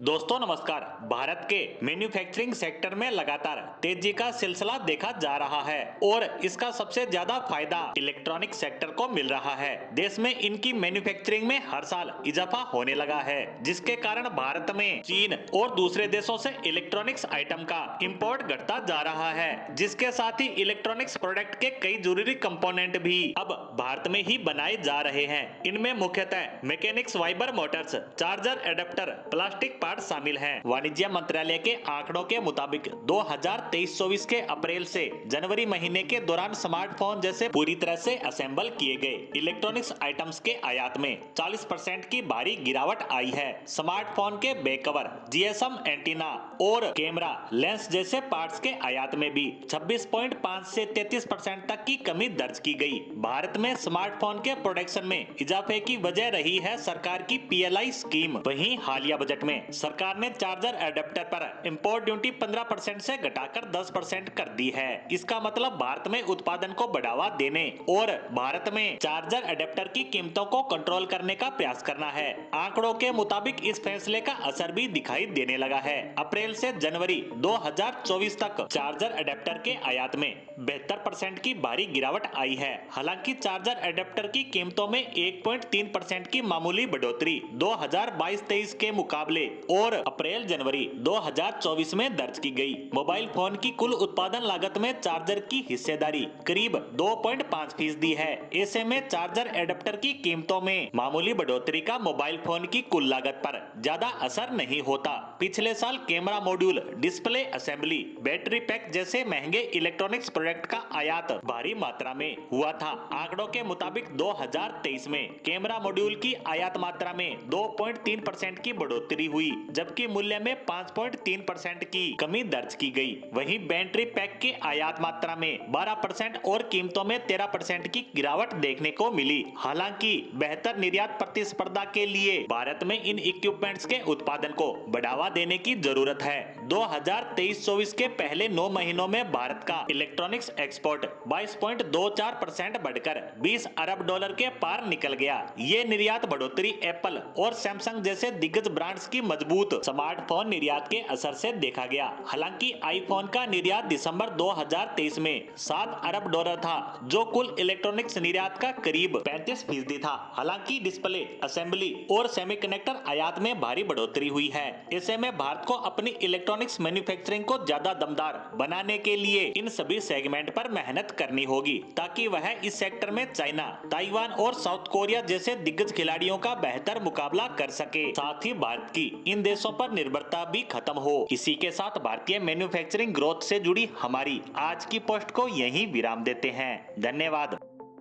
दोस्तों नमस्कार। भारत के मैन्युफैक्चरिंग सेक्टर में लगातार तेजी का सिलसिला देखा जा रहा है और इसका सबसे ज्यादा फायदा इलेक्ट्रॉनिक सेक्टर को मिल रहा है। देश में इनकी मैन्युफैक्चरिंग में हर साल इजाफा होने लगा है, जिसके कारण भारत में चीन और दूसरे देशों से इलेक्ट्रॉनिक्स आइटम का इंपोर्ट घटता जा रहा है, जिसके साथ ही इलेक्ट्रॉनिक्स प्रोडक्ट के कई जरूरी कंपोनेंट भी अब भारत में ही बनाए जा रहे हैं। इनमें मुख्यतः mechanics, Viber Motors, charger, adapter, plastic शामिल हैं। वाणिज्य मंत्रालय के आंकड़ों के मुताबिक 2023-24 के अप्रैल से जनवरी महीने के दौरान स्मार्टफोन जैसे पूरी तरह से असेंबल किए गए इलेक्ट्रॉनिक्स आइटम्स के आयात में 40% की भारी गिरावट आई है। स्मार्टफोन के बैक कवर, जीएसएम एंटीना और कैमरा लेंस जैसे पार्ट्स के आयात में भी 26.5 से 33% तक की कमी दर्ज की गई। भारत में स्मार्टफोन के प्रोडक्शन में इजाफे की वजह रही है सरकार की पीएलआई स्कीम। वहीं हालिया बजट में सरकार ने चार्जर एडेप्टर पर इंपोर्ट ड्यूटी 15% से घटाकर 10% कर दी है। इसका मतलब भारत में उत्पादन को बढ़ावा देने और भारत में चार्जर एडेप्टर की कीमतों को कंट्रोल करने का प्रयास करना है। आंकड़ों के मुताबिक इस फैसले का असर भी दिखाई देने लगा है। अप्रैल से जनवरी 2024 तक चार्जर एडेप्टर के आयात में 72% की भारी गिरावट आई है। हालांकि चार्जर एडेप्टर की कीमतों में 1.3% की मामूली बढ़ोतरी 2022-23 के मुकाबले और अप्रैल जनवरी 2024 में दर्ज की गई। मोबाइल फोन की कुल उत्पादन लागत में चार्जर की हिस्सेदारी करीब 2.5% है। ऐसे में चार्जर एडेप्टर की कीमतों में मामूली बढ़ोतरी का मोबाइल फोन की कुल लागत पर ज्यादा असर नहीं होता। पिछले साल camera module, display assembly, battery pack जैसे महंगे इलेक्ट्रॉनिक्स प्रोडक्ट का आयात भारी मात्रा में हुआ था। आंकड़ों के मुताबिक 2023 में कैमरा मॉड्यूल की आयात मात्रा में 2.3% की बढ़ोतरी हुई, जबकि मूल्य में 5.3% की कमी दर्ज की गई। वहीं बैटरी पैक की आयात मात्रा में 12% और कीमतों में 13% की गिरावट देखने को मिली। हालांकि बेहतर निर्यात प्रतिस्पर्धा के लिए भारत में इन इक्विपमेंट्स के उत्पादन को बढ़ावा देने की जरूरत है। 2023-24 के पहले 9 महीनों में भारत का इलेक्ट्रॉनिक्स एक्सपोर्ट 22.24% बढ़कर 20 अरब डॉलर के पार निकल गया। ये निर्यात बढ़ोतरी एप्पल और सैमसंग जैसे दिग्गज ब्रांड्स की मजबूत स्मार्टफोन निर्यात के असर से देखा गया। हालांकि आईफोन का निर्यात दिसंबर 2023 में 7 अरब डॉलर था, जो कुल इलेक्ट्रॉनिक्स निर्यात का करीब 35% था। हालांकि डिस्प्ले, असेंबली और सेमीकंडक्टर आयात में भारी बढ़ोतरी हुई है। ऐसे में भारत को अपनी इलेक्ट्रॉनिक्स मैन्युफैक्चरिंग को ज्यादा दमदार बनाने के लिए इन सभी सेगमेंट पर मेहनत करनी होगी, ताकि वह इस सेक्टर में चाइना, ताइवान और साउथ कोरिया जैसे दिग्गज खिलाड़ियों का बेहतर मुकाबला कर सके। साथ ही भारत की इन देशों पर निर्भरता भी खत्म हो। इसी के साथ भारतीय मैन्युफैक्चरिंग ग्रोथ से जुड़ी हमारी आज की पोस्ट को यहीं विराम देते हैं। धन्यवाद।